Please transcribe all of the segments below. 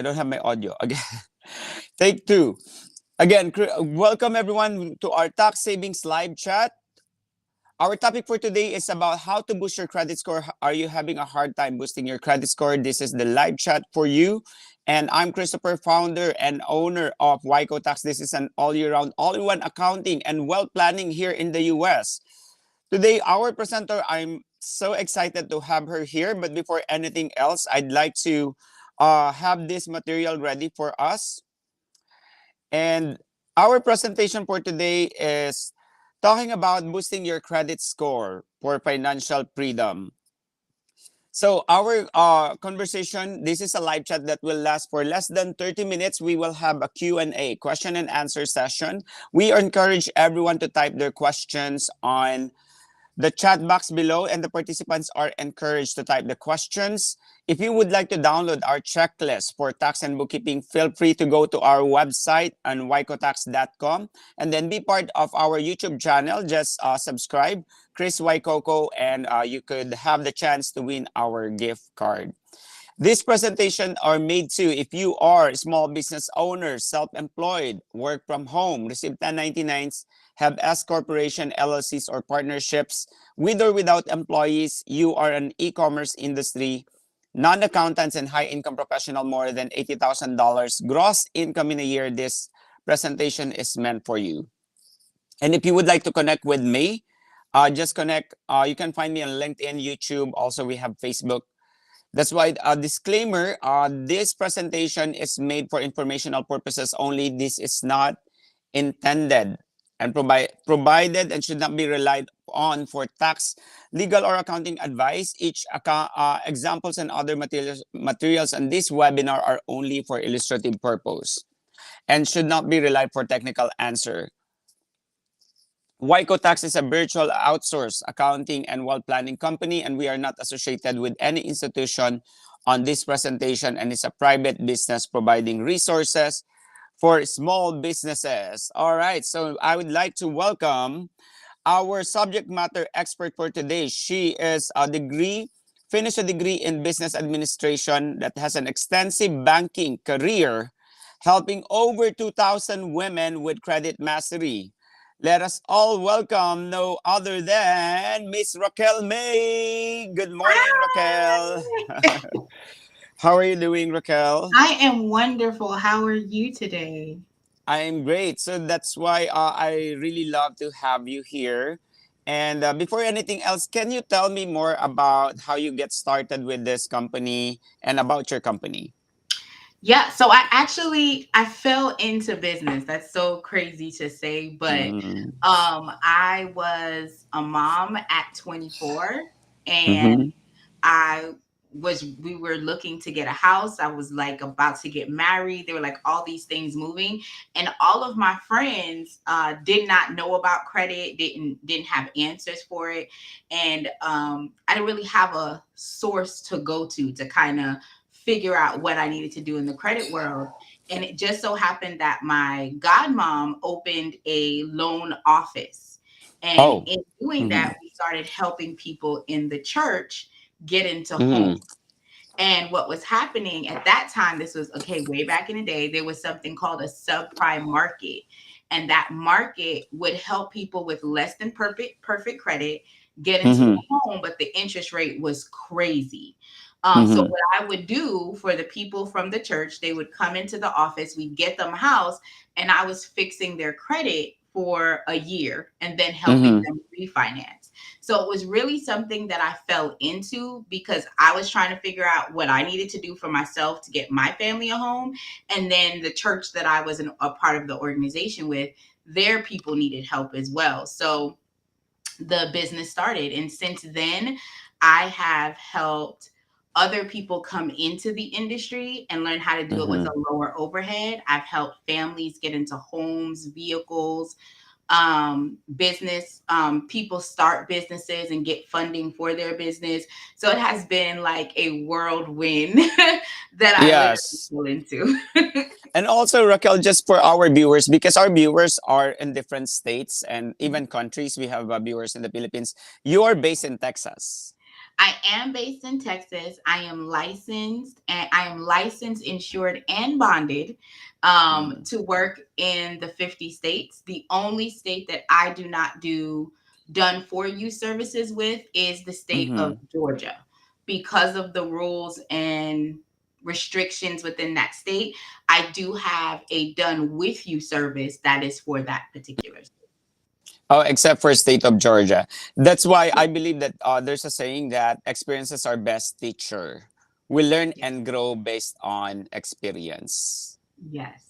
I don't have my audio. Again, take two. Again, welcome everyone to our tax savings live chat. Our topic for today is about how to boost your credit score. Are you having a hard time boosting your credit score? This is the live chat for you. And I'm Christopher, founder and owner of YCO Tax. This is an all year round, all in one accounting and wealth planning here in the US. Today, our presenter, I'm so excited to have her here. But before anything else, I'd like to have this material ready for us. And our presentation for today is talking about boosting your credit score for financial freedom. So our conversation, this is a live chat that will last for less than 30 minutes. We will have a Q&A, question and answer session. We encourage everyone to type their questions on the chat box below, and the participants are encouraged to type the questions. If you would like to download our checklist for tax and bookkeeping, feel free to go to our website on ycotax.com and then be part of our YouTube channel. Just subscribe, Chris Waikoko, and you could have the chance to win our gift card. This presentation are made to if you are small business owners, self-employed, work from home, receive 1099s, have S corporation, LLCs, or partnerships with or without employees, you are an e-commerce industry, non-accountants and high-income professional, more than $80,000 gross income in a year, this presentation is meant for you. And if you would like to connect with me, just connect. You can find me on LinkedIn, YouTube. Also, we have Facebook. That's why a disclaimer, this presentation is made for informational purposes only. This is not intended and provided and should not be relied on for tax, legal, or accounting advice. Each examples and other materials on this webinar are only for illustrative purpose and should not be relied for technical answer. YCO Tax is a virtual outsource accounting and wealth planning company, and we are not associated with any institution on this presentation, and it's a private business providing resources for small businesses. All right, so I would like to welcome our subject matter expert for today. She is finished a degree in business administration that has an extensive banking career, helping over 2,000 women with credit mastery. Let us all welcome no other than Miss Raquel May. Good morning, Raquel. Hi. How are you doing, Raquel? I am wonderful. How are you today? I'm great. So that's why I really love to have you here. And before anything else, can you tell me more about how you get started with this company and about your company? Yeah, so I fell into business. That's so crazy to say, but Mm-hmm. I was a mom at 24, and Mm-hmm. I we were looking to get a house. I was like about to get married. There were like all these things moving, and all of my friends did not know about credit, didn't have answers for it, and I didn't really have a source to go to kind of figure out what I needed to do in the credit world. And it just so happened that my godmom opened a loan office. And Oh. in doing Mm-hmm. that, we started helping people in the church get into Mm-hmm. homes. And what was happening at that time, this was okay, way back in the day, there was something called a subprime market. And that market would help people with less than perfect credit get into Mm-hmm. a home, but the interest rate was crazy. So Mm-hmm. what I would do for the people from the church, they would come into the office, we'd get them a house, and I was fixing their credit for a year and then helping Mm-hmm. them refinance. So it was really something that I fell into because I was trying to figure out what I needed to do for myself to get my family a home. And then the church that I was a part of the organization with, their people needed help as well. So the business started. And since then, I have helped other people come into the industry and learn how to do it with Mm-hmm. a lower overhead. I've helped families get into homes, vehicles, business, people start businesses and get funding for their business. So it has been like a whirlwind that I literally Yes. fell into. And also, Raquel, just for our viewers, because our viewers are in different states and even countries, we have viewers in the Philippines. You are based in Texas. I am based in Texas. I am licensed, insured, and bonded Mm-hmm. to work in the 50 states. The only state that I do not do done for you services with is the state of Mm-hmm. Georgia because of the rules and restrictions within that state. I do have a done with you service that is for that particular state. Oh, except for state of Georgia. That's why I believe that there's a saying that experiences are best teacher. We learn Yes. and grow based on experience. Yes.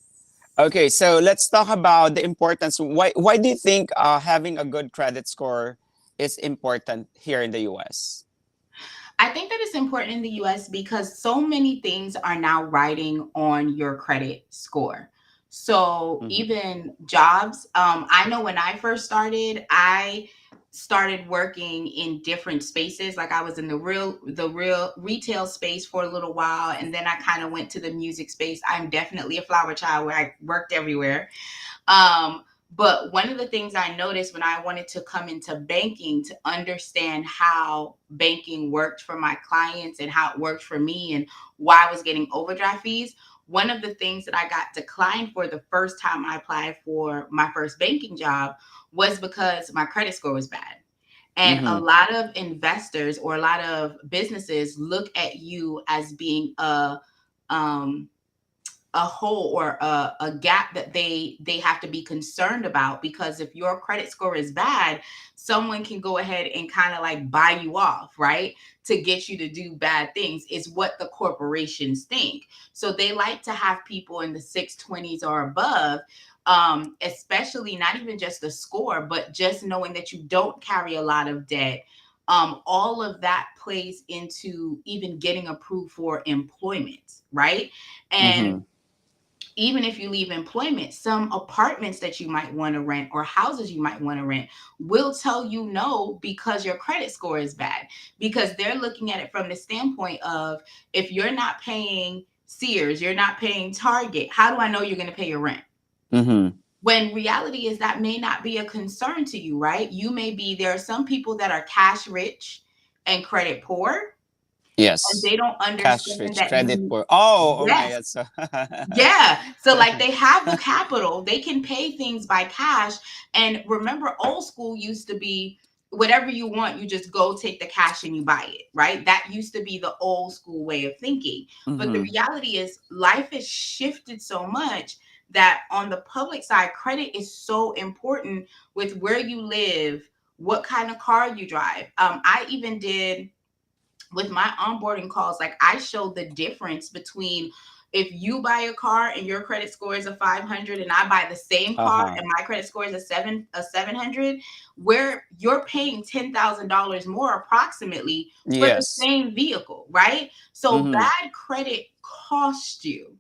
Okay, so let's talk about the importance. Why do you think having a good credit score is important here in the US? I think that it's important in the US because so many things are now riding on your credit score. So Mm-hmm. even jobs, I know when I first started, I started working in different spaces. Like I was in the real retail space for a little while, and then I kind of went to the music space. I'm definitely a flower child where I worked everywhere. Um, but one of the things I noticed when I wanted to come into banking to understand how banking worked for my clients and how it worked for me and why I was getting overdraft fees, one of the things that I got declined for the first time I applied for my first banking job was because my credit score was bad. And a Mm-hmm. lot of investors or a lot of businesses look at you as being um, a hole or a gap that they have to be concerned about, because if your credit score is bad, someone can go ahead and kind of like buy you off, right, to get you to do bad things, is what the corporations think. So they like to have people in the 620s or above, especially not even just the score, but just knowing that you don't carry a lot of debt. All of that plays into even getting approved for employment, right? And Mm-hmm. even if you leave employment, some apartments that you might want to rent or houses you might want to rent will tell you no because your credit score is bad. Because they're looking at it from the standpoint of, if you're not paying Sears, you're not paying Target, how do I know you're going to pay your rent? Mm-hmm. When reality is that may not be a concern to you, right? You may be, there are some people that are cash rich and credit poor, and Yes. they don't Cash understand rich, that credit you, poor. Oh, oh my yes. God. So Yeah. So like they have the capital, they can pay things by cash. And remember, old school used to be whatever you want, you just go take the cash and you buy it, right? That used to be the old school way of thinking. But the mm-hmm. reality is life has shifted so much that on the public side, credit is so important with where you live, what kind of car you drive. I even did with my onboarding calls, like I showed the difference between if you buy a car and your credit score is a 500 and I buy the same car Uh-huh. and my credit score is a 700, where you're paying $10,000 more approximately for the Yes. same vehicle, right? So Mm-hmm. bad credit costs you.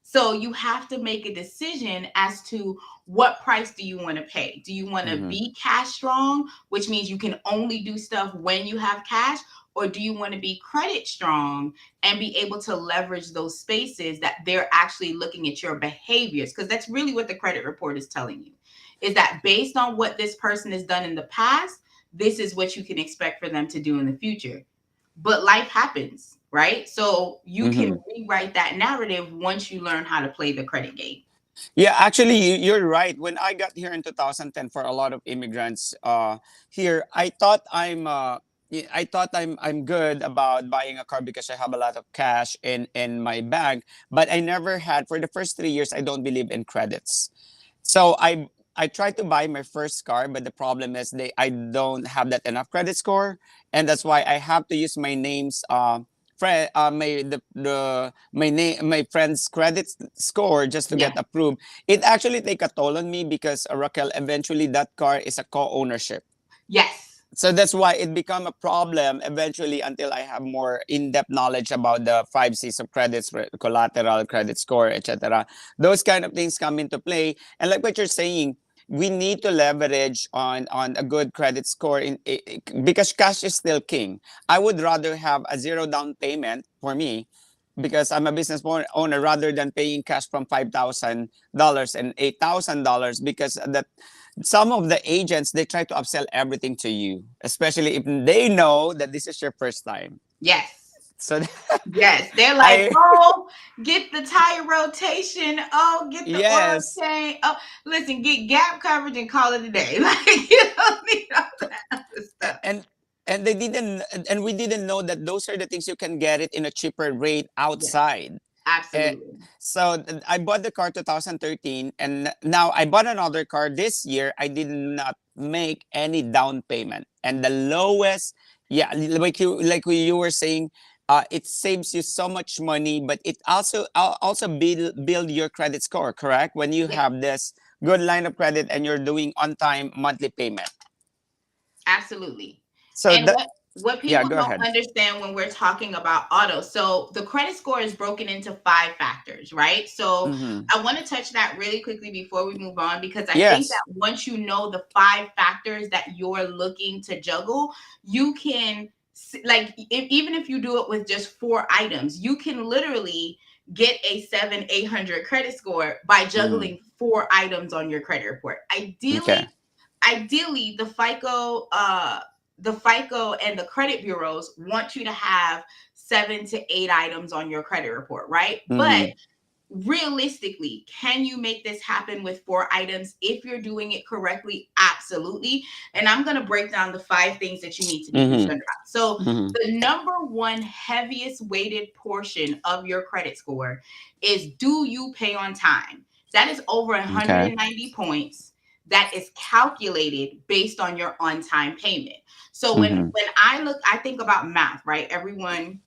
So you have to make a decision as to what price do you want to pay? Do you want to Mm-hmm. be cash strong, which means you can only do stuff when you have cash? Or do you want to be credit strong and be able to leverage those spaces that they're actually looking at your behaviors? Because that's really what the credit report is telling you, is that based on what this person has done in the past, this is what you can expect for them to do in the future. But life happens, right? So you can Mm-hmm. rewrite that narrative once you learn how to play the credit game. Yeah, actually, you're right. When I got here in 2010, for a lot of immigrants here, I thought I'm good about buying a car because I have a lot of cash in my bank. But I never had, for the first 3 years. I don't believe in credits. So I tried to buy my first car, but the problem is I don't have that enough credit score, and that's why I have to use my name's friend my the my name my friend's credit score just to get Yeah. approved. It actually take a toll on me because Raquel, eventually that car is a co-ownership. Yes. So that's why it become a problem eventually until I have more in-depth knowledge about the 5 C's of credits, collateral, credit score, etc. Those kind of things come into play. And like what you're saying, we need to leverage on a good credit score because cash is still king. I would rather have a zero down payment for me, because I'm a business owner, rather than paying cash from $5,000 and $8,000, because that some of the agents, they try to upsell everything to you, especially if they know that this is your first time. Yes. So Yes. They're like, I oh, get the tire rotation. Oh, get the oil yes, change. Oh, listen, get gap coverage and call it a day. Like, you don't need all that other stuff. and they didn't, and we didn't know that those are the things you can get it in a cheaper rate Yes, outside. Eh, absolutely. so I bought the car 2013, and now I bought another car this year. I did not make any down payment, and the lowest, yeah, like you were saying, it saves you so much money, but it also build your credit score, correct? When you Yes, have this good line of credit and you're doing on time monthly payment. absolutely. So And that, what yeah, people go don't ahead. understand when we're talking about auto, so the credit score is broken into 5 factors, right? So Mm-hmm. I want to touch that really quickly before we move on, because I think that Yes. once you know the 5 factors that you're looking to juggle, you can like even if you do it with just 4 items, you can literally get a 700-800 credit score by Mm-hmm. juggling 4 items on your credit report. Okay. Ideally the FICO and the credit bureaus want you to have 7 to 8 items on your credit report, right? But Mm-hmm. realistically, can you make this happen with 4 items if you're doing it correctly? Absolutely. And I'm going to break down the 5 things that you need to be Mm-hmm. concerned about. So Mm-hmm. the number one heaviest weighted portion of your credit score is, do you pay on time? That is over Okay. 190 points that is calculated based on your on time payment. So Mm-hmm. when I think about math, right? Everyone's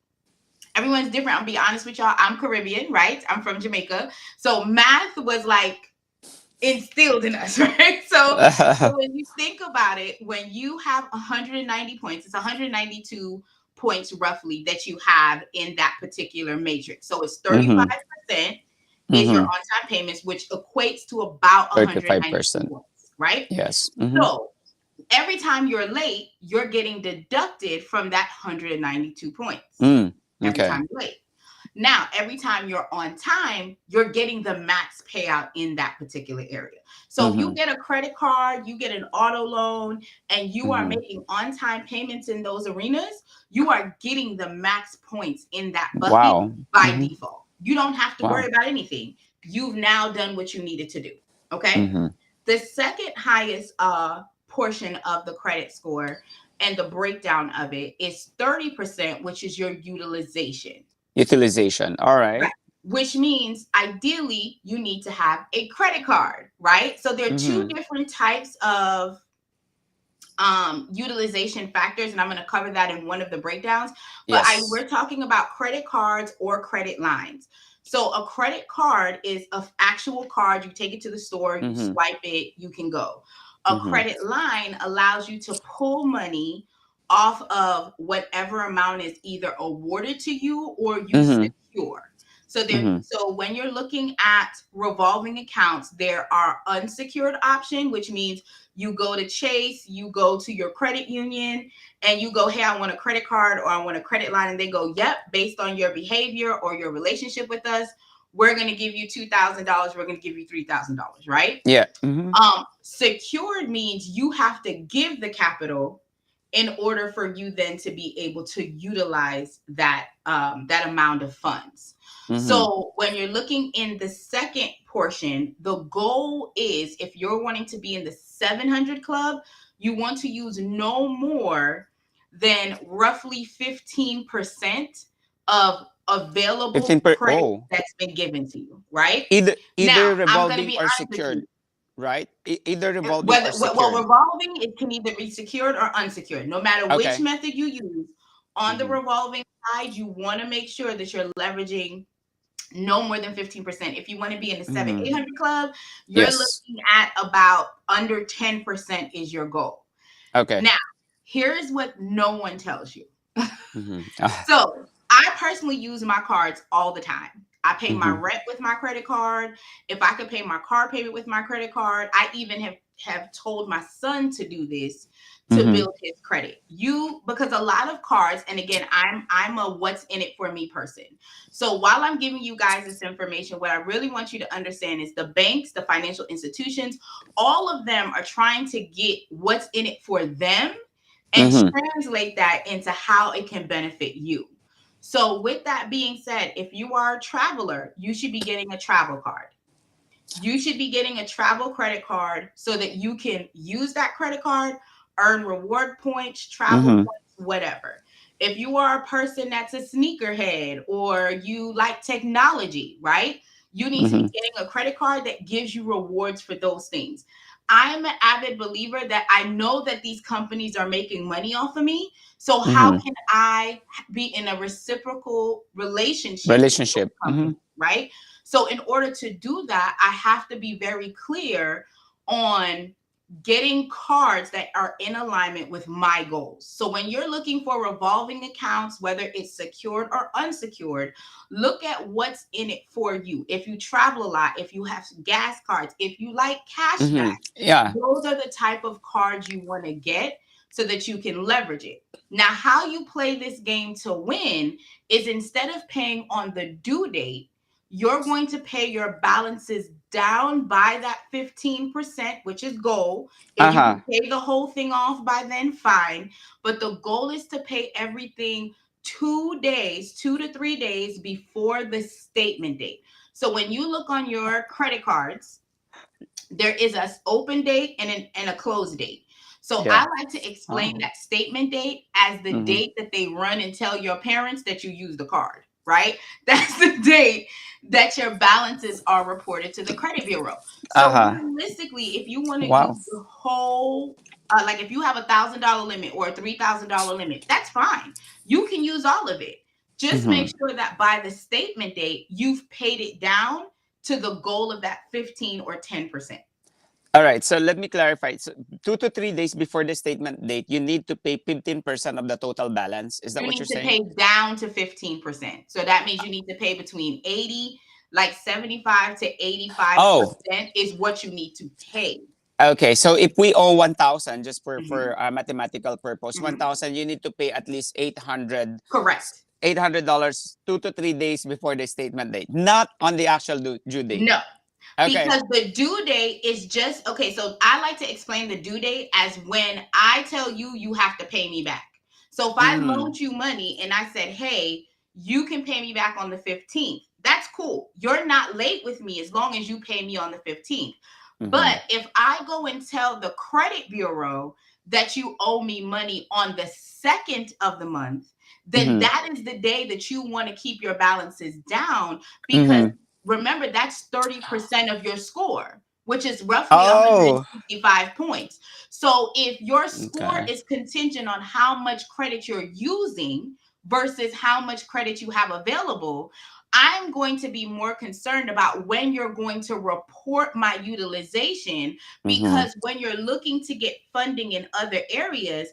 different. I'll be honest with y'all. I'm Caribbean, right? I'm from Jamaica. So math was like instilled in us, right? So when you think about it, when you have 190 points, it's 192 points roughly that you have in that particular matrix. So it's Mm-hmm. 35% is your Mm-hmm. on-time payments, which equates to about 192 35%. points, right? Yes. Mm-hmm. So every time you're late, you're getting deducted from that 192 points Mm. every Okay. time you're late. Now, every time you're on time, you're getting the max payout in that particular area. So if you Mm-hmm. get a credit card, you get an auto loan, and you are Mm-hmm. making on time payments in those arenas, you are getting the max points in that bucket Wow. by Mm-hmm. default. You don't have to worry Wow. about anything. You've now done what you needed to do. Okay. Mm-hmm. The second highest portion of the credit score and the breakdown of it is 30%, which is your utilization. Utilization. All Right. right. Which means ideally you need to have a credit card, right? So there are two Mm-hmm. different types of utilization factors, and I'm going to cover that in one of the breakdowns. But Yes. we're talking about credit cards or credit lines. So a credit card is an actual card. You take it to the store, you Mm-hmm. swipe it, you can go. A Mm-hmm. credit line allows you to pull money off of whatever amount is either awarded to you or you Mm-hmm. secure. So Mm-hmm. when you're looking at revolving accounts, there are unsecured option, which means you go to Chase, you go to your credit union, and you go, hey, I want a credit card or I want a credit line. And they go, yep, based on your behavior or your relationship with us, we're going to give you $2,000. We're going to give you $3,000, right? Yeah. Mm-hmm. Secured means you have to give the capital in order for you then to be able to utilize that amount of funds. Mm-hmm. So when you're looking in the second portion, the goal is, if you're wanting to be in the 700 club, you want to use no more than roughly 15% of available 15 per. credit Oh. that's been given to you, right? Either Now, I'm going to revolving be or honest with secured, you. right? Either revolving Whether or well, secured. revolving, it can either be secured or unsecured. No matter which Okay. method you use, on the Mm-hmm. revolving side, you want to make sure that you're leveraging no more than 15%. If you want to be in the 7 Mm-hmm. 800 club, you're Yes. looking at about under 10% is your goal. Okay. Now, here's what no one tells you. Mm-hmm. So I personally use my cards all the time. I pay my Mm-hmm. rent with my credit card. If I could pay my car payment with my credit card, I even have have told my son to do this to Mm-hmm. build his credit. Because a lot of cards, and again, I'm a what's in it for me person. So while I'm giving you guys this information, what I really want you to understand is the banks, the financial institutions, all of them are trying to get what's in it for them and Mm-hmm. translate that into how it can benefit you. So with that being said, if you are a traveler, you should be getting a travel card. You should be getting a travel credit card so that you can use that credit card, earn reward points, travel Mm-hmm. points, whatever. If you are a person that's a sneakerhead or you like technology, right? You need to be Mm-hmm. getting a credit card that gives you rewards for those things. I'm an avid believer that I know that these companies are making money off of me. So how Mm-hmm. can I be in a reciprocal relationship with those Relationship. Mm-hmm. companies, right? So in order to do that, I have to be very clear on getting cards that are in alignment with my goals. So when you're looking for revolving accounts, whether it's secured or unsecured, look at what's in it for you. If you travel a lot, if you have gas cards, if you like cashback, Mm-hmm. Yeah. those are the type of cards you want to get so that you can leverage it. Now, how you play this game to win is instead of paying on the due date, you're going to pay your balances down by that 15%, which is goal. If you can Uh-huh. pay the whole thing off by then, fine. But the goal is to pay everything 2 days, 2 to 3 days before the statement date. So when you look on your credit cards, there is a open date and a close date. So I Yeah. like to explain Oh. that statement date as the Mm-hmm. date that they run and tell your parents that you use the card, right? That's the date that your balances are reported to the credit bureau. So Uh-huh. realistically, if you want to Wow. use the whole like if you have $1,000 limit or a $3,000 limit, that's fine. You can use all of it. Just make Mm-hmm. sure that by the statement date, you've paid it down to the goal of that 15 or 10%. All right. So let me clarify. So 2 to 3 days before the statement date, you need to pay 15% of the total balance. Is that You what you're need to saying? pay down to 15%. So that means you need to pay between 80, like 75 to Oh, 85% is what you need to pay. okay. So if we owe 1,000, just for Mhm, mathematical purpose, mhm. 1,000, you need to pay at least 800 Correct. $800 2 to 3 days before the statement date, not on the actual due date. No, Okay. because the due date is just okay. So I like to explain the due date as when I tell you you have to pay me back. So if I Mm-hmm. loaned you money and I said, hey, you can pay me back on the 15th, that's cool. You're not late with me as long as you pay me on the 15th. Mm-hmm. But if I go and tell the credit bureau that you owe me money on the second of the month, then Mm-hmm. that is the day that you want to keep your balances down because Mm-hmm. remember that's 30% of your score, which is roughly Oh. 165 points. So if your score Okay. is contingent on how much credit you're using versus how much credit you have available, I'm going to be more concerned about when you're going to report my utilization Mm-hmm. because when you're looking to get funding in other areas,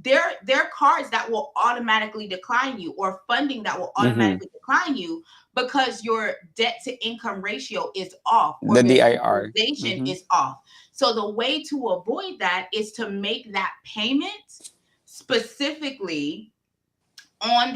there are cards that will automatically decline you or funding that will Mm-hmm. automatically decline you because your debt to income ratio is off or The your DIR. utilization Mm-hmm. is off. So the way to avoid that is to make that payment specifically on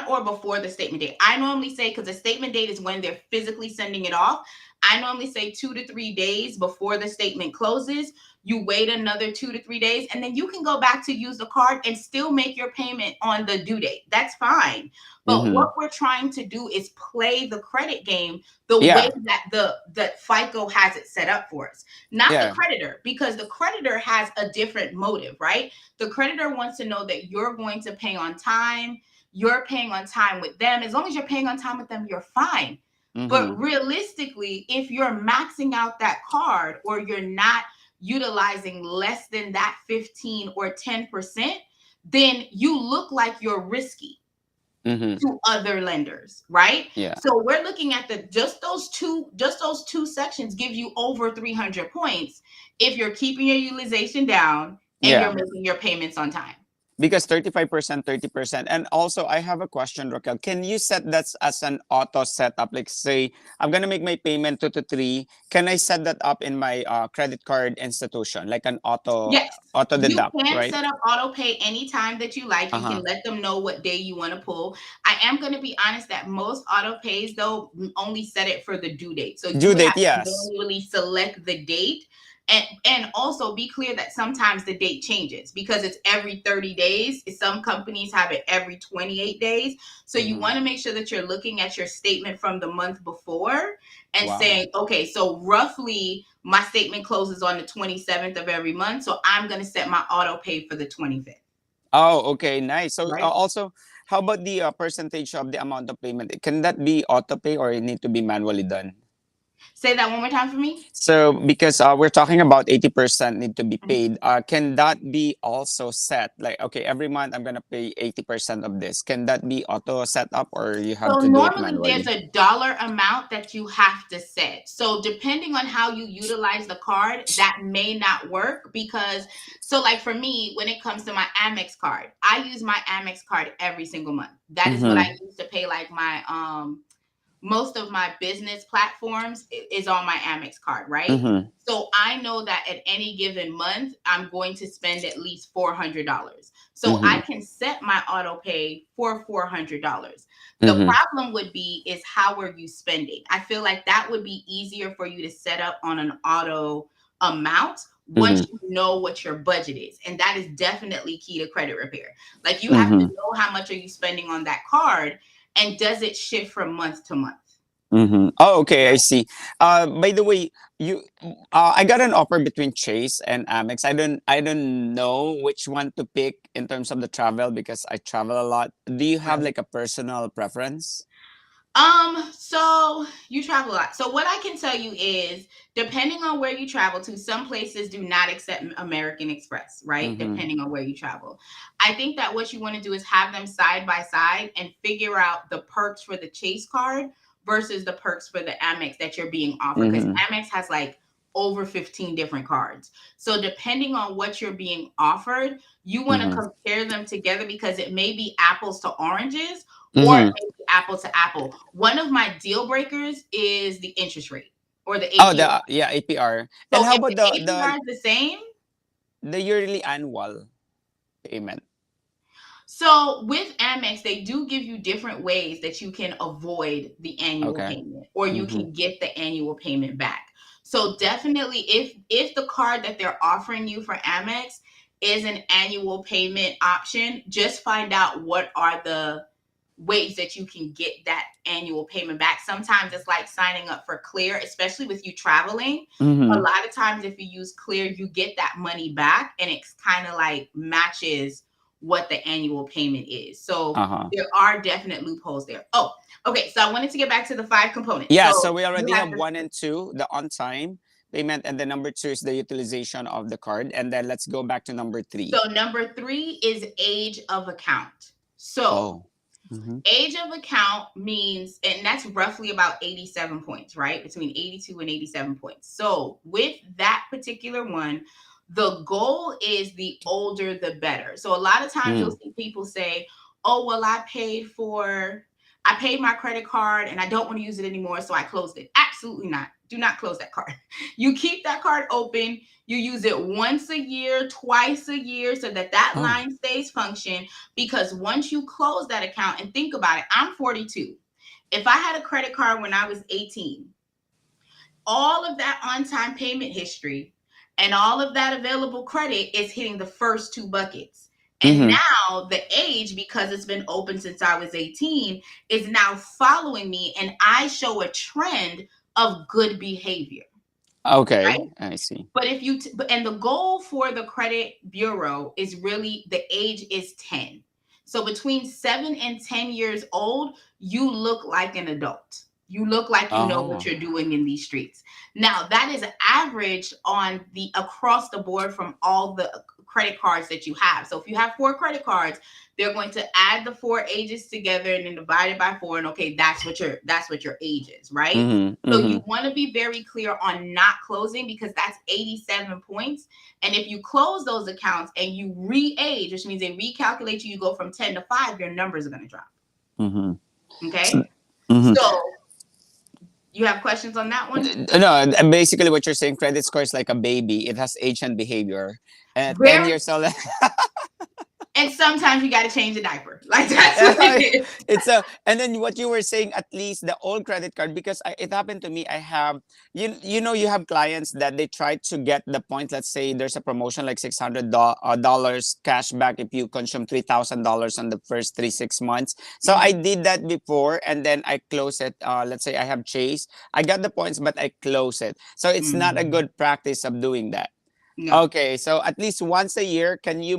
or before the statement date. I normally say because the statement date is when they're physically sending it off. I normally say 2 to 3 days before the statement closes. You wait another 2 to 3 days, and then you can go back to use the card and still make your payment on the due date. That's fine. But Mm-hmm. what we're trying to do is play the credit game the way Yeah. that the FICO has it set up for us, not the Yeah. creditor, because the creditor has a different motive, right? The creditor wants to know that you're going to pay on time. You're paying on time with them. As long as you're paying on time with them, you're fine. But Mm-hmm. realistically, if you're maxing out that card or you're not utilizing less than that 15 or 10%, then you look like you're risky Mm-hmm. to other lenders, right? Yeah. So we're looking at the just those two sections give you over 300 points if you're keeping your utilization down and you're Yeah. making your payments on time. Because 35%, 30%. And also, I have a question, Raquel. Can you set that as an auto setup? Like, say, I'm going to make my payment 2 to 3. Can I set that up in my credit card institution, like an Yes, auto you deduct, can right? set up auto pay anytime that you like. Uh You can huh. let them know what day you want to pull. I am going to be honest that most auto pays though only set it for the due date. So you Due would date, have to yes. manually select the date. And also be clear that sometimes the date changes because it's every 30 days. Some companies have it every 28 days. So you Mm-hmm. want to make sure that you're looking at your statement from the month before and Wow. saying, okay, so roughly my statement closes on the 27th of every month. So I'm going to set my auto pay for the 25th, Oh, okay, nice. So right? also, how about the percentage of the amount of payment? Can that be auto pay or it need to be manually done? Say that one more time for me. So because we're talking about 80% need to be paid, can that be also set? Like, okay, every month I'm gonna pay 80% of this. Can that be auto set up or you have So to do it normally there's manually? a dollar amount that you have to set. So depending on how you utilize the card, that may not work because so like for me, when it comes to my Amex card, I use my Amex card every single month. That is what I Mm-hmm. use to pay like my most of my business platforms is on my Amex card, right? Mm-hmm. So I know that at any given month, I'm going to spend at least $400. So Mm-hmm. I can set my auto pay for $400. The Mm-hmm. problem would be is how are you spending? I feel like that would be easier for you to set up on an auto amount once Mm-hmm. you know what your budget is. And that is definitely key to credit repair. Like you have to Mm-hmm. know how much are you spending on that card and does it shift from month to month? Mm-hmm. Oh, okay, I see. By the way, you, I got an offer between Chase and Amex. I don't know which one to pick in terms of the travel because I travel a lot. Do you have Right. like a personal preference? So you travel a lot. So what I can tell you is depending on where you travel to, some places do not accept American Express, right? Mm-hmm. Depending on where you travel. I think that what you want to do is have them side by side and figure out the perks for the Chase card versus the perks for the Amex that you're being offered. Because Mm-hmm. Amex has like over 15 different cards. So depending on what you're being offered, you want to Mm-hmm. compare them together because it may be apples to oranges or Mm-hmm. apple to apple. One of my deal breakers is the interest rate or the Oh, the APR. yeah, APR. And So how if about the APR is the same, the yearly annual payment? so with Amex, they do give you different ways that you can avoid the annual Okay. payment or you Mm-hmm. can get the annual payment back. So definitely if the card that they're offering you for Amex is an annual payment option, just find out what are the ways that you can get that annual payment back. Sometimes it's like signing up for Clear, especially with you traveling. A Mm-hmm. lot of times, if you use Clear, you get that money back and it's kind of like matches what the annual payment is. So Uh-huh. there are definite loopholes there. Oh, okay. So I wanted to get back to the 5 components. Yeah, So so we you already have have the one and two, the on time payment, and the number two is the utilization of the card. And then let's go back to number three. so number three is age of account. So Oh. Mm-hmm. age of account means, and that's roughly about 87 points, right? Between 82 and 87 points. So with that particular one, the goal is the older the better. So a lot of times you'll Mm. see people say, oh, well, I paid my credit card and I don't want to use it anymore. So I closed it. Absolutely not. Do not close that card. You keep that card open. You use it once a year, twice a year, so that that Oh. line stays function because once you close that account and think about it, I'm 42. If I had a credit card when I was 18, all of that on time payment history and all of that available credit is hitting the first two buckets. And Mm-hmm. now the age, because it's been open since I was 18, is now following me, and I show a trend of good behavior, Okay, right? I see. But if you and the goal for the credit bureau is really the age is 10. So between 7 and 10 years old, you look like an adult. You look like you know what Oh. you're doing in these streets. Now, that is averaged on the across the board from all the credit cards that you have. So if you have 4 credit cards, they're going to add the 4 ages together and then divide it by 4, and okay, that's what your age is, right? Mm-hmm. So Mm-hmm. you want to be very clear on not closing, because that's 87 points. And if you close those accounts and you re-age, which means they recalculate you, you go from 10 to 5, your numbers are going to drop. Mm-hmm. So, Okay. mhm. So you have questions on that one? No, basically what you're saying, credit score is like a baby. It has age and behavior. 10 Very. years old. And sometimes you got to change the diaper. Like, that's what it is. It's a, and then what you were saying, at least the old credit card, because it happened to me. I have, you have clients that they try to get the point. Let's say there's a promotion like $600 cash back if you consume $3,000 on the first 3 6 months. So I Mhm. did that before, and then I close it. Let's say I have Chase, I got the points, but I close it. So it's not a Mhm. good practice of doing that. No. Okay, so at least once a year, can you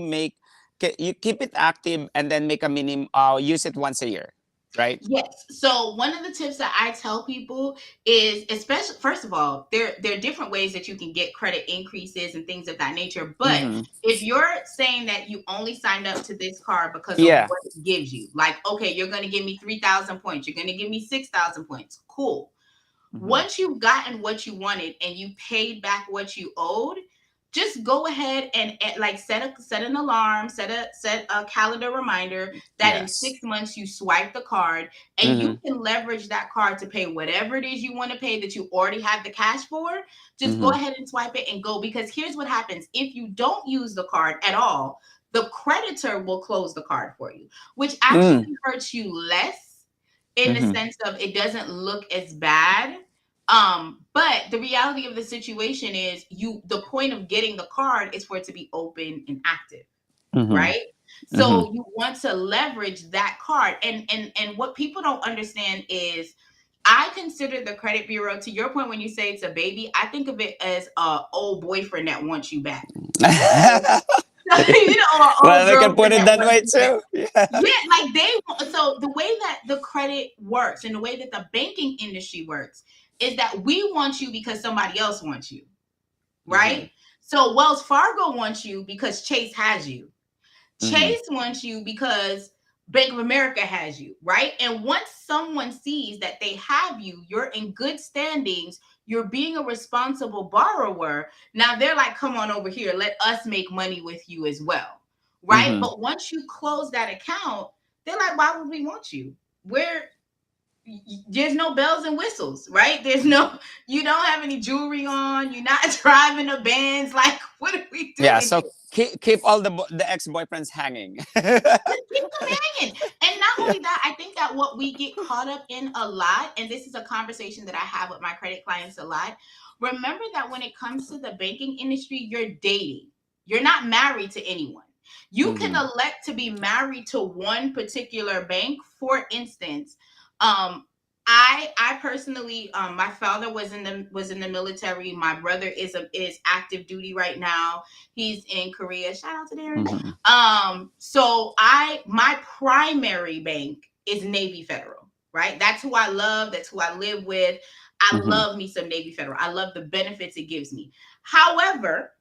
you keep it active and then make a minimum, use it once a year, right? Yes. So one of the tips that I tell people is, especially, first of all, there are different ways that you can get credit increases and things of that nature. But Mm-hmm. if you're saying that you only signed up to this card because of Yeah. what it gives you, like, okay, you're going to give me 3,000 points, you're going to give me 6,000 points, cool. Mm-hmm. Once you've gotten what you wanted and you paid back what you owed, just go ahead and like set an alarm, set a calendar reminder that in Yes. 6 months you swipe the card, and you Mm-hmm. can leverage that card to pay whatever it is you want to pay that you already have the cash for. Just go Mm-hmm. ahead and swipe it and go, because here's what happens: if you don't use the card at all, the creditor will close the card for you, which Mm. actually hurts you less, in the Mm-hmm. sense of it doesn't look as bad. But the reality of the situation is, the point of getting the card is for it to be open and active, Mm-hmm. right? Mm-hmm. So you want to leverage that card. And what people don't understand is, I consider the credit bureau, to your point when you say it's a baby, I think of it as a old boyfriend that wants you back. Or old Well, we can put girlfriend it that that wants way you back. too. Yeah. Yeah, like so the way that the credit works and the way that the banking industry works is that we want you because somebody else wants you, Mm-hmm. right? So Wells Fargo wants you because Chase has you. Mm-hmm. Chase wants you because Bank of America has you, right? And once someone sees that they have you, you're in good standings, you're being a responsible borrower. Now they're like, come on over here, let us make money with you as well, right? Mm-hmm. But once you close that account, they're like, why would we want you? Where there's no bells and whistles, right? There's no, you don't have any jewelry on, you're not driving a Benz. Like, what are we Yeah. doing So here? keep all the ex boyfriends hanging. Just keep them hanging. And not only that, I think that what we get caught up in a lot, and this is a conversation that I have with my credit clients a lot. Remember that when it comes to the banking industry, you're dating. You're not married to anyone. You can Mm-hmm. elect to be married to one particular bank. For instance, um, I personally, my father was in the military. My brother is active duty right now. He's in Korea. Shout out to Darren. Mm-hmm. So my primary bank is Navy Federal, right? That's who I love. That's who I live with. I Mm-hmm. love me some Navy Federal. I love the benefits it gives me. However,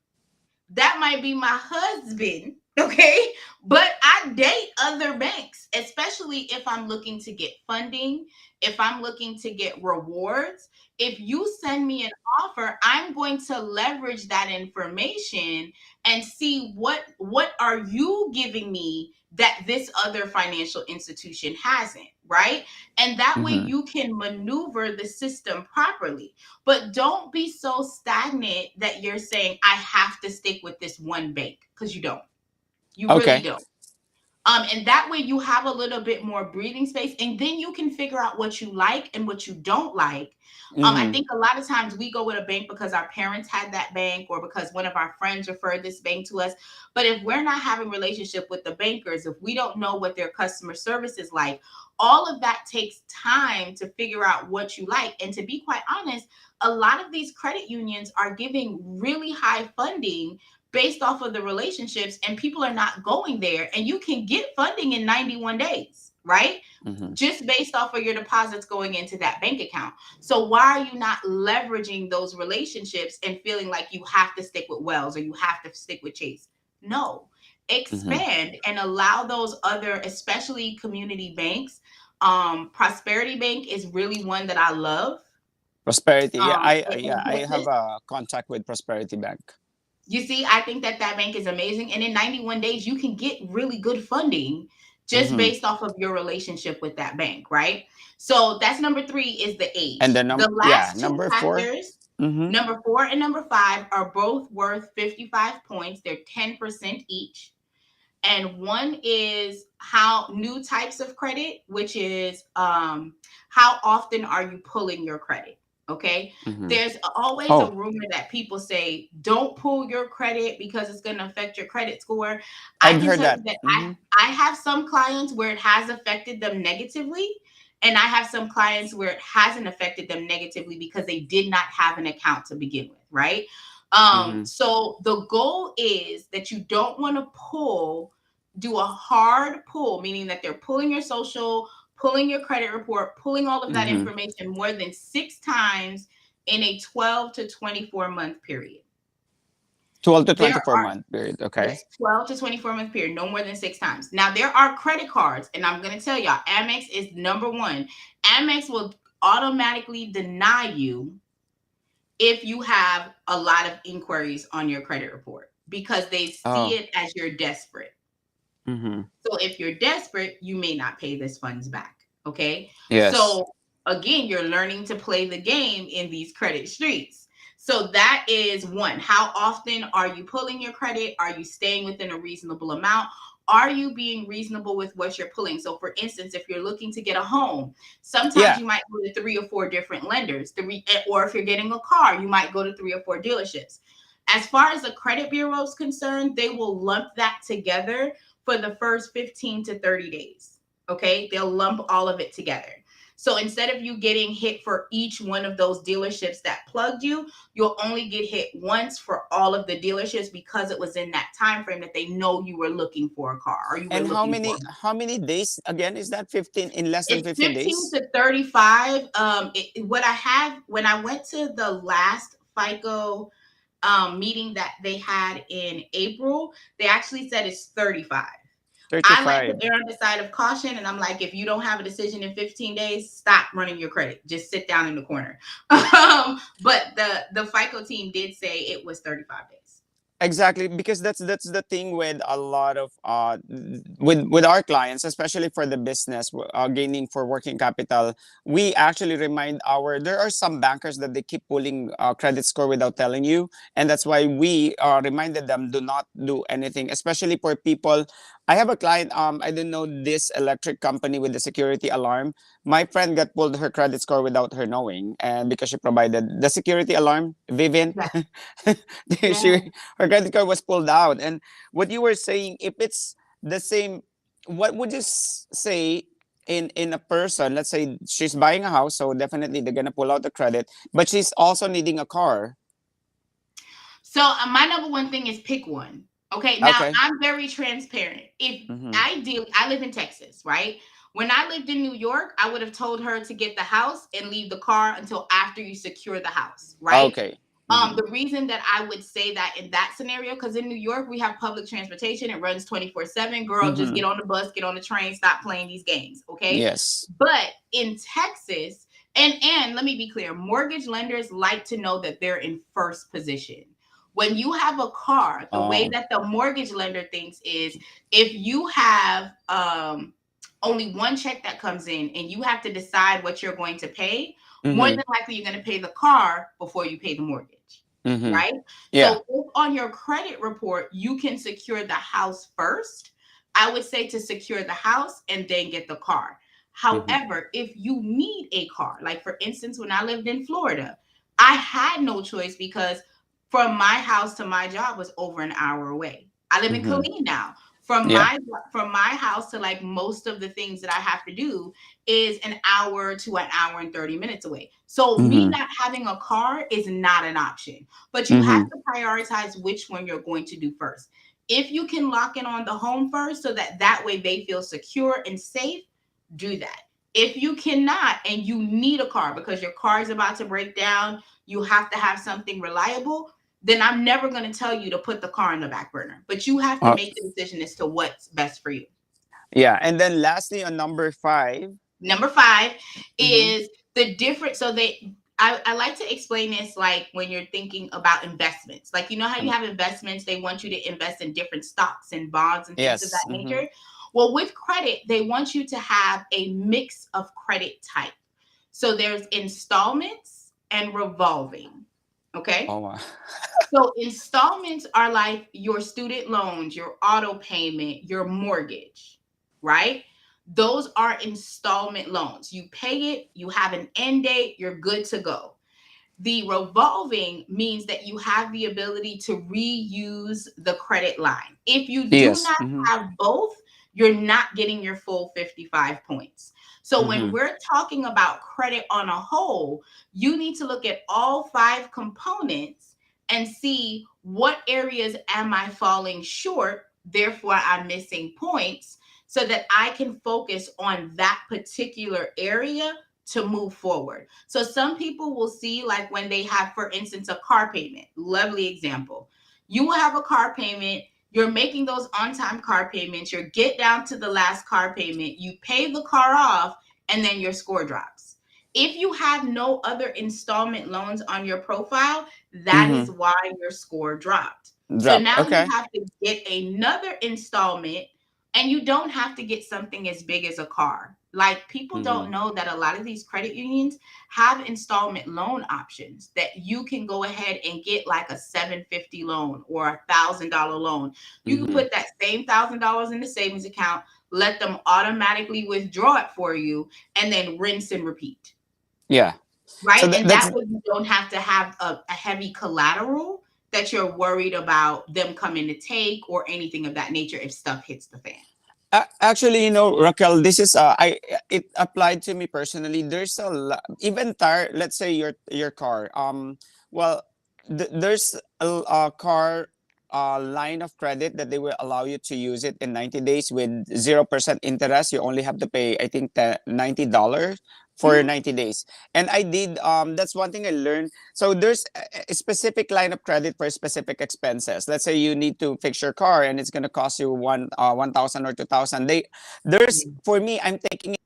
that might be my husband, okay? But I date other banks, especially if I'm looking to get funding, if I'm looking to get rewards. If you send me an offer, I'm going to leverage that information and see what are you giving me that this other financial institution hasn't, right? And that way Mm-hmm. you can maneuver the system properly. But don't be so stagnant that you're saying, I have to stick with this one bank, because you don't. You really Okay. don't. And that way you have a little bit more breathing space, and then you can figure out what you like and what you don't like. I Mm-hmm. think a lot of times we go with a bank because our parents had that bank or because one of our friends referred this bank to us. But if we're not having relationship with the bankers, if we don't know what their customer service is like, all of that takes time to figure out what you like. And to be quite honest, a lot of these credit unions are giving really high funding based off of the relationships, and people are not going there, and you can get funding in 91 days, right? Mm-hmm. Just based off of your deposits going into that bank account. So why are you not leveraging those relationships and feeling like you have to stick with Wells or you have to stick with Chase? No, Mm-hmm. expand and allow those other, especially community banks. Prosperity Bank is really one that I love. Prosperity. Yeah, In I have Texas. a contact with Prosperity Bank. You see, I think that that bank is amazing. And in 91 days, you can get really good funding just Mm-hmm. based off of your relationship with that bank, right? So that's number three is the And age. the The yeah, last two number four. factors, Mm-hmm. number four and number five, are both worth 55 points. They're 10% each. And one is how new types of credit, which is how often are you pulling your credit? Okay. Mm-hmm. There's always a Oh, rumor that people say don't pull your credit because it's going to affect your credit score. I I've can heard tell that. you that Mm-hmm. I have some clients where it has affected them negatively, and I have some clients where it hasn't affected them negatively because they did not have an account to begin with, right? Mm-hmm. So the goal is that you don't want to do a hard pull, meaning that they're pulling your social, pulling your credit report, pulling all of that Mm-hmm. information more than 6 times in a 12 to 24-month period. 12 to There 24-month period. Okay. Yes, 12 to 24-month period, no more than 6 times. Now, there are credit cards, and I'm going to tell y'all, Amex is number one. Amex will automatically deny you if you have a lot of inquiries on your credit report because they see Oh. it as you're desperate. Mm-hmm. So if you're desperate, you may not pay this funds back. Okay. Yes. So again, you're learning to play the game in these credit streets. So that is one. How often are you pulling your credit? Are you staying within a reasonable amount? Are you being reasonable with what you're pulling? So, for instance, if you're looking to get a home, sometimes Yeah. you might go to 3 or 4 different lenders. Or if you're getting a car, you might go to 3 or 4 dealerships. As far as the credit bureau is concerned, they will lump that together for the first 15 to 30 days. Okay. They'll lump all of it together. So instead of you getting hit for each one of those dealerships that plugged you, you'll only get hit once for all of the dealerships because it was in that time frame that they know you were looking for a car or you were And looking for. how many days again is that? 15 in less than It's 15 15 days? to 35. What I have when I went to the last FICO meeting that they had in April, they actually said it's 35. I like to 35. err on the side of caution, and I'm like, if you don't have a decision in 15 days, stop running your credit. Just sit down in the corner. But the FICO team did say it was 35 days. Exactly, because that's the thing with a lot of with our clients, especially for the business gaining for working capital. We actually remind our there are some bankers that they keep pulling credit score without telling you, and that's why we reminded them do not do anything, especially for people. I have a client, I don't know, this electric company with the security alarm. My friend got pulled her credit score without her knowing, and because she provided the security alarm Vivint. Yeah. she Yeah. her credit card was pulled out. And what you were saying, if it's the same, what would you say in a person? Let's say she's buying a house, so definitely they're gonna pull out the credit, but she's also needing a car. So my number one thing is pick one. Okay. Now Okay. I'm very transparent. If Mm-hmm. ideally, I live in Texas, right? When I lived in New York, I would have told her to get the house and leave the car until after you secure the house, right? Okay. Mm-hmm. The reason that I would say that in that scenario, because in New York we have public transportation, it runs 24/7. Girl, just Mm-hmm. get on the bus, get on the train, stop playing these games. Okay. Yes. But in Texas, and let me be clear, mortgage lenders like to know that they're in first position. When you have a car, the way Oh. that the mortgage lender thinks is if you have only one check that comes in and you have to decide what you're going to pay, more Mm-hmm. than likely you're going to pay the car before you pay the mortgage, Mm-hmm. right? Yeah. So if on your credit report you can secure the house first, I would say to secure the house and then get the car. Mm-hmm. However, if you need a car, like for instance, when I lived in Florida, I had no choice because from my house to my job was over an hour away. I live in Mm-hmm. Killeen now. From Yeah. my house to like most of the things that I have to do is an hour to an hour and 30 minutes away. So me Mm-hmm. not having a car is not an option. But you have Mm-hmm. to prioritize which one you're going to do first. If you can lock in on the home first so that that way they feel secure and safe, do that. If you cannot and you need a car because your car is about to break down, you have to have something reliable, then I'm never going to tell you to put the car on the back burner. But you have to Uh, make the decision as to what's best for you. yeah. And then lastly, on number five. Number five Mm-hmm. is the difference. So I like to explain this like when you're thinking about investments. Like, you know how you have investments, they want you to invest in different stocks and bonds and things of Yes. that Mm-hmm. nature. Well, with credit, they want you to have a mix of credit type. So there's installments and revolving. Okay. Oh, wow. So installments are like your student loans, your auto payment, your mortgage, right? Those are installment loans. You pay it, you have an end date, you're good to go. The revolving means that you have the ability to reuse the credit line. If you do Yes. not Mm-hmm. have both, you're not getting your full 55 points. So when Mm-hmm. we're talking about credit on a whole, you need to look at all five components and see what areas am I falling short, therefore I'm missing points, so that I can focus on that particular area to move forward. So some people will see, like when they have, for instance, a car payment. Lovely example. You will have a car payment. You're making those on-time car payments. You get down to the last car payment. You pay the car off, and then your score drops. If you have no other installment loans on your profile, that is Mm-hmm. why your score dropped. So Drop. now you Okay. have to get another installment, and you don't have to get something as big as a car. Like, people Mm-hmm. don't know that a lot of these credit unions have installment loan options that you can go ahead and get, like a 750 loan or $1,000 loan. You can Mm-hmm. put that same $1,000 in the savings account, let them automatically withdraw it for you, and then rinse and repeat. Yeah. So Right? that, And that's that way you don't have to have a heavy collateral that you're worried about them coming to take or anything of that nature if stuff hits the fan. Actually, Raquel, this is I it applied to me personally. There's even tire. Let's say your car. Well, there's a car line of credit that they will allow you to use it in 90 days with 0% interest. You only have to pay, I think, $90 for Mhm. 90 days. And I did. That's one thing I learned. So there's a specific line of credit for specific expenses. Let's say you need to fix your car and it's gonna cost you 1,000 or 2,000. There's, Yeah. for me, I'm taking it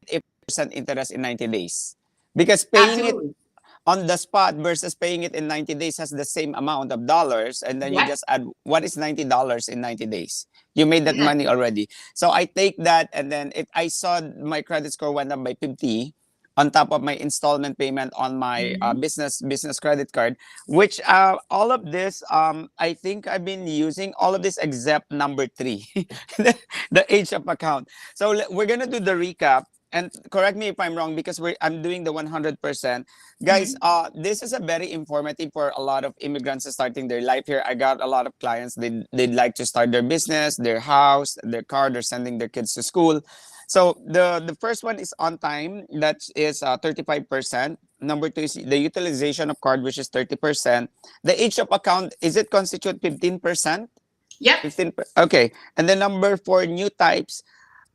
if percent interest in 90 days, because paying it Absolutely. on the spot versus paying it in 90 days has the same amount of dollars, and then you Yep. just add what is $90 in 90 days. You made that money Nothing. already. So I take that, and then I saw my credit score went up by 50 on top of my installment payment on my Mhm. business credit card, which all of this, I think I've been using all of this except number three, the age of account. So we're gonna do the recap, and correct me if I'm wrong, because I'm doing the 100%. Guys, Mhm. this is a very informative for a lot of immigrants starting their life here. I got a lot of clients, they'd like to start their business, their house, their car, they're sending their kids to school. So the first one is on time, that is 35%. Number two is the utilization of card, which is 30%. The age of account, is it constitute 15%? Yep. 15. Okay. And then number four, new types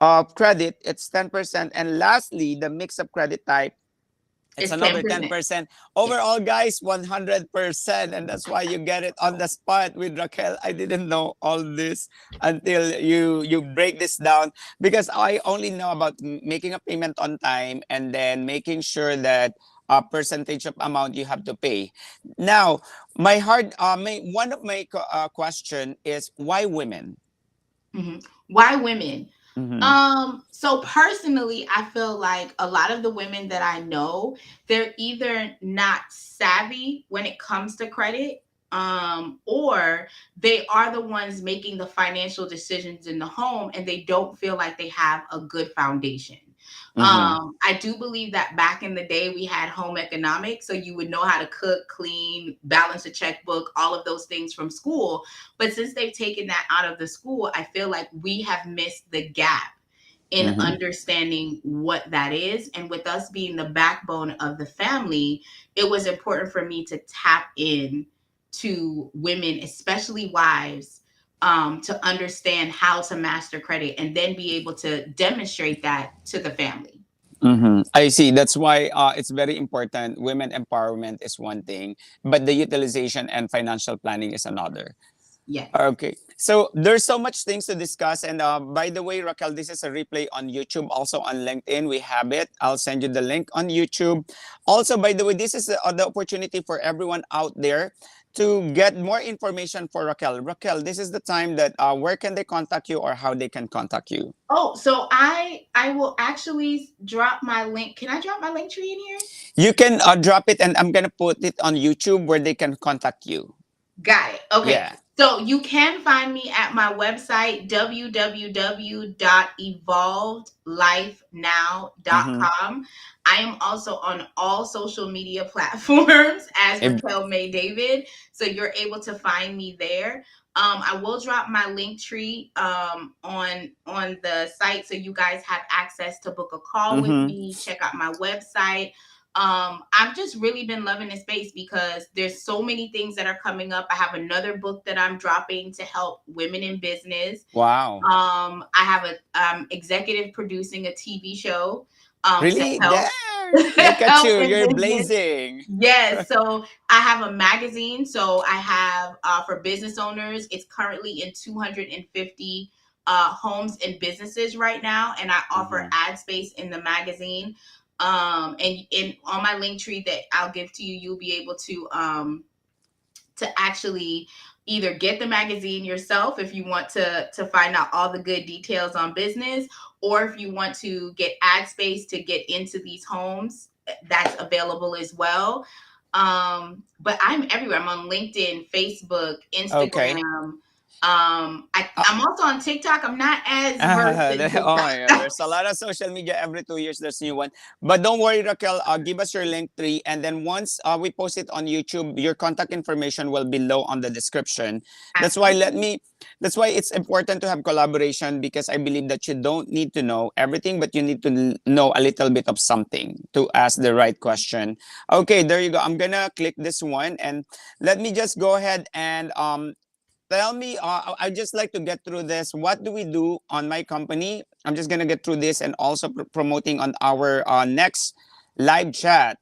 of credit, it's 10%. And lastly, the mix of credit type, it's It's another 10%. 10%. Yes. Overall, guys, 100%. And that's why you get it on the spot with Raquel. I didn't know all this until you break this down, because I only know about making a payment on time and then making sure that a percentage of amount you have to pay. Now, one of my question is, why women? Mhm. Why women? Mm-hmm. So personally, I feel like a lot of the women that I know, they're either not savvy when it comes to credit, or they are the ones making the financial decisions in the home and they don't feel like they have a good foundation. Mm-hmm. I do believe that back in the day we had home economics, so you would know how to cook, clean, balance a checkbook, all of those things from school. But since they've taken that out of the school, I feel like we have missed the gap in Mm-hmm. understanding what that is. And with us being the backbone of the family, it was important for me to tap in to women, especially wives, to understand how to master credit and then be able to demonstrate that to the family. I see. That's why it's very important. Women empowerment is one thing, but the utilization and financial planning is another. Yes. Okay. So there's so much things to discuss. And by the way, Raquel, this is a replay on YouTube, also on LinkedIn. We have it. I'll send you the link on YouTube. Also, by the way, this is the opportunity for everyone out there to get more information for Raquel. Raquel, this is the time that where can they contact you or how they can contact you? Oh, so I will actually drop my link. Can I drop my link tree in here? You can drop it and I'm going to put it on YouTube where they can contact you. Got it. Okay. Yeah. So you can find me at my website, Mm-hmm. www.evolvedlifenow.com. I am also on all social media platforms as If, Raquel May David. So you're able to find me there. I will drop my link tree on the site so you guys have access to book a call with mm-hmm. me, check out my website. I've just really been loving this space because there's so many things that are coming up. I have another book that I'm dropping to help women in business. Wow. I have a executive producing a TV show to Really? help There. Look at help you. in You're business. blazing. Yes, so I have a magazine. So I have for business owners. It's currently in 250 homes and businesses right now, and I offer Mm-hmm. ad space in the magazine. And in on my link tree that I'll give to you, you'll be able to actually either get the magazine yourself if you want to find out all the good details on business, or if you want to get ad space to get into these homes, that's available as well. But I'm everywhere. I'm on LinkedIn, Facebook, Okay. Instagram. Uh, I'm also on TikTok. I'm not as versed in oh my God, TikTok. there's a lot of social media every 2 years. There's new one, but don't worry, Raquel. Give us your link tree, and then once we post it on YouTube, your contact information will be below on the description. That's why let Absolutely. me. That's why it's important to have collaboration because I believe that you don't need to know everything, but you need to know a little bit of something to ask the right question. Okay, there you go. I'm gonna click this one, and let me just go ahead and tell me, I just like to get through this. What do we do on my company? I'm just gonna get through this and also promoting on our next live chat.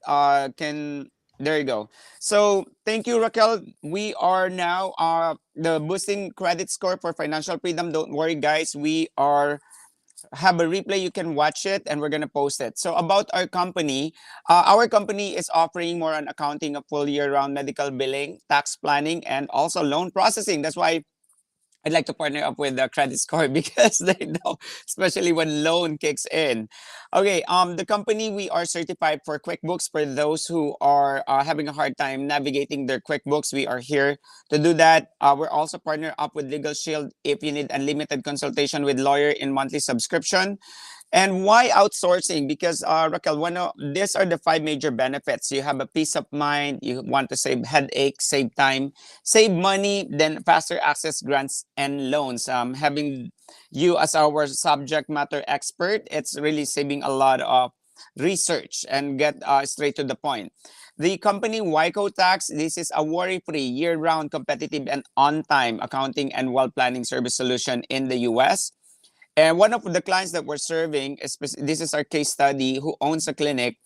Can There you go. So thank you, Raquel. We are now the boosting credit score for financial freedom. Don't worry, guys. We are have a replay. You can watch it, and we're gonna post it. So about our company is offering more on accounting, a full year-round medical billing, tax planning, and also loan processing. That's why I'd like to partner up with the credit score because they know, especially when loan kicks in. Okay, the company we are certified for QuickBooks for those who are having a hard time navigating their QuickBooks. We are here to do that. We're also partner up with Legal Shield if you need unlimited consultation with lawyer in monthly subscription. And why outsourcing? Because Raquel, these are the five major benefits. You have a peace of mind. You want to save headache, save time, save money, then faster access grants and loans. Having you as our subject matter expert, it's really saving a lot of research and get straight to the point. The company Wyco Tax, this is a worry-free, year-round, competitive, and on-time accounting and wealth planning service solution in the US. And one of the clients that we're serving, this is our case study, who owns a clinic,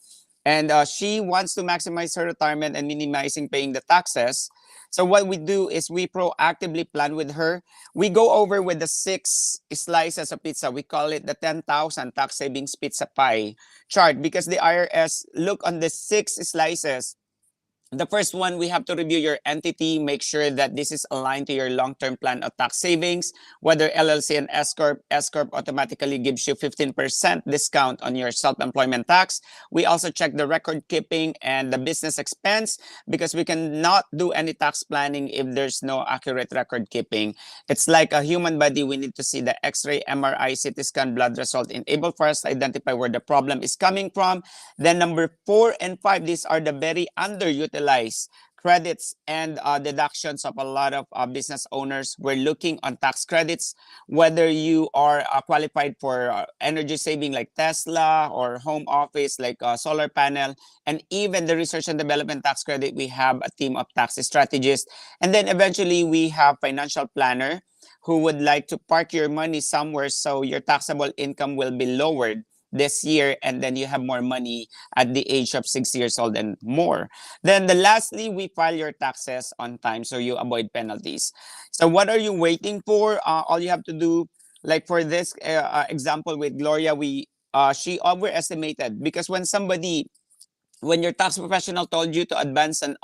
and she wants to maximize her retirement and minimizing paying the taxes. So what we do is we proactively plan with her. We go over with the 6 slices of pizza. We call it the 10,000 tax savings pizza pie chart because the IRS look on the 6 slices. The first one, we have to review your entity, make sure that this is aligned to your long-term plan of tax savings, whether LLC and S Corp. S Corp automatically gives you 15% discount on your self-employment tax. We also check the record keeping and the business expense because we cannot do any tax planning if there's no accurate record keeping. It's like a human body. We need to see the X-ray, MRI, CT scan, blood result, enable for us to identify where the problem is coming from. Then number 4 and 5, these are the very underutilized credits and deductions of a lot of business owners. We're looking on tax credits, whether you are qualified for energy saving like Tesla or home office like solar panel, and even the research and development tax credit. We have a team of tax strategists. And then eventually we have financial planner who would like to park your money somewhere so your taxable income will be lowered this year, and then you have more money at the age of 6 years old and more. Then lastly, we file your taxes on time so you avoid penalties. So what are you waiting for? All you have to do, like for this example with Gloria, we she overestimated, because when your tax professional told you to advance and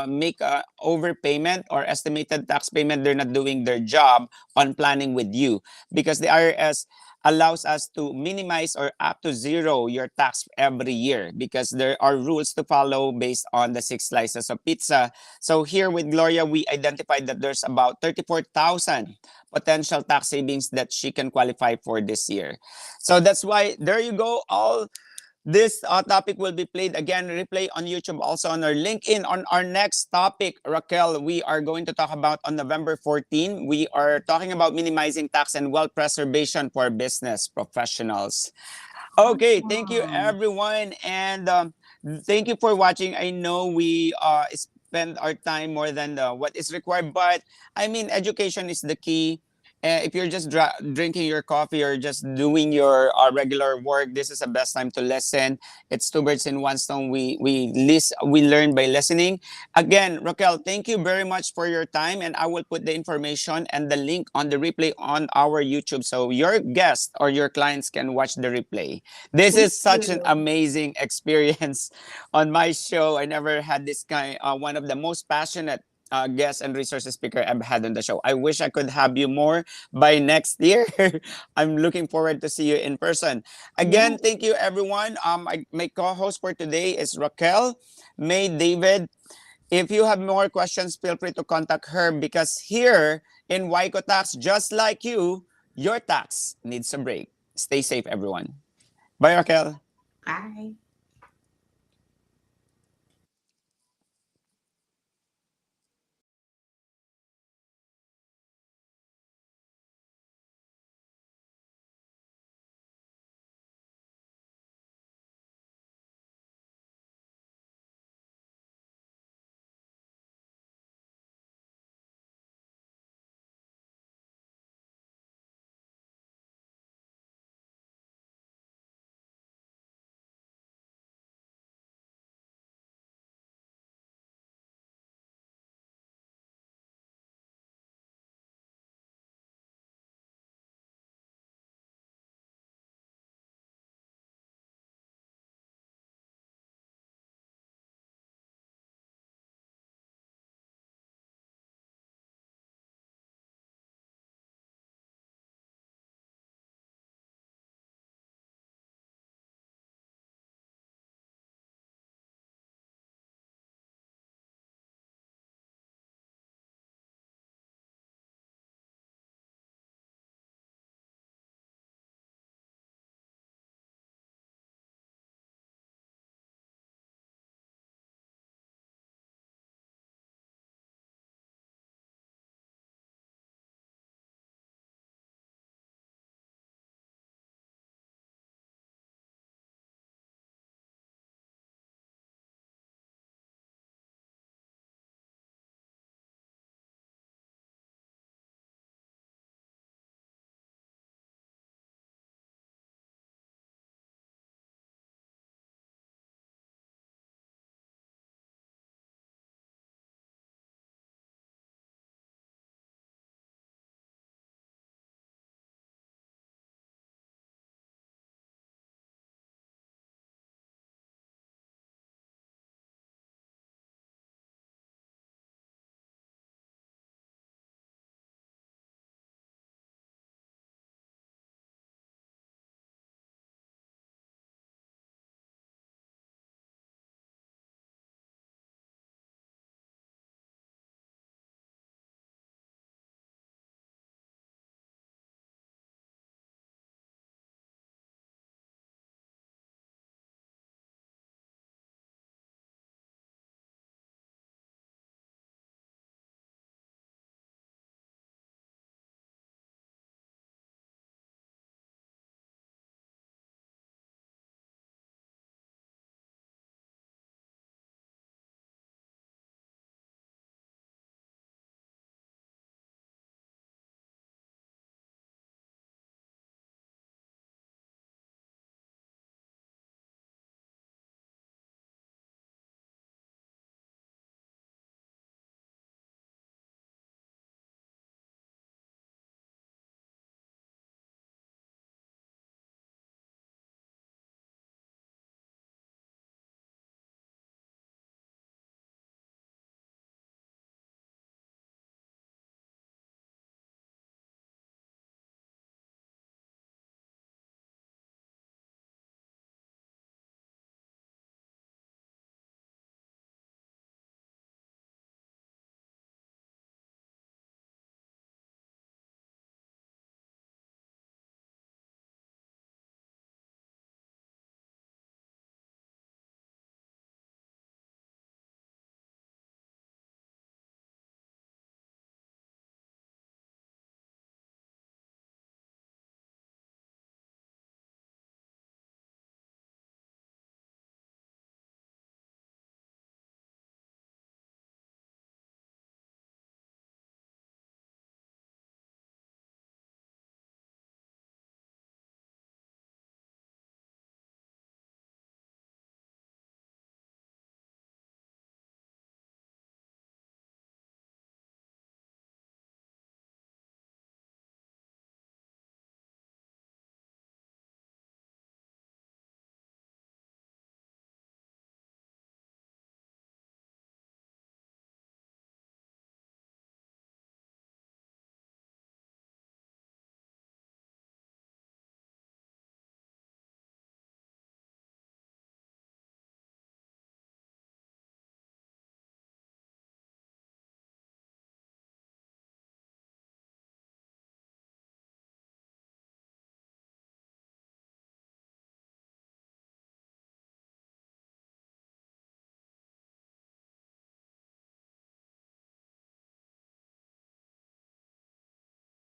make a overpayment or estimated tax payment, they're not doing their job on planning with you, because the IRS allows us to minimize or up to zero your tax every year, because there are rules to follow based on the 6 slices of pizza. So here with Gloria, we identified that there's about 34,000 potential tax savings that she can qualify for this year. So that's why, there you go. All this topic will be played again, replay on YouTube, also on our LinkedIn. On our next topic, Raquel, we are going to talk about on November 14. We are talking about minimizing tax and wealth preservation for business professionals. Okay, thank you Awesome. everyone, and thank you for watching. I know we spend our time more than what is required, but I mean, education is the key. If you're just drinking your coffee or just doing your regular work, this is the best time to listen. It's two birds in one stone. We learn by listening. Again, Raquel, thank you very much for your time, and I will put the information and the link on the replay on our YouTube, so your guests or your clients can watch the replay. This Thank is such an you. amazing experience on my show. I never had this kind, one of the most passionate guest and resource speaker I've had on the show. I wish I could have you more by next year. I'm looking forward to see you in person. Yeah. Again, thank you everyone. My co-host for today is Raquel May David. If you have more questions, feel free to contact her, because here in Waiko Tax, just like you, your tax needs a break. Stay safe, everyone. Bye, Raquel. Bye.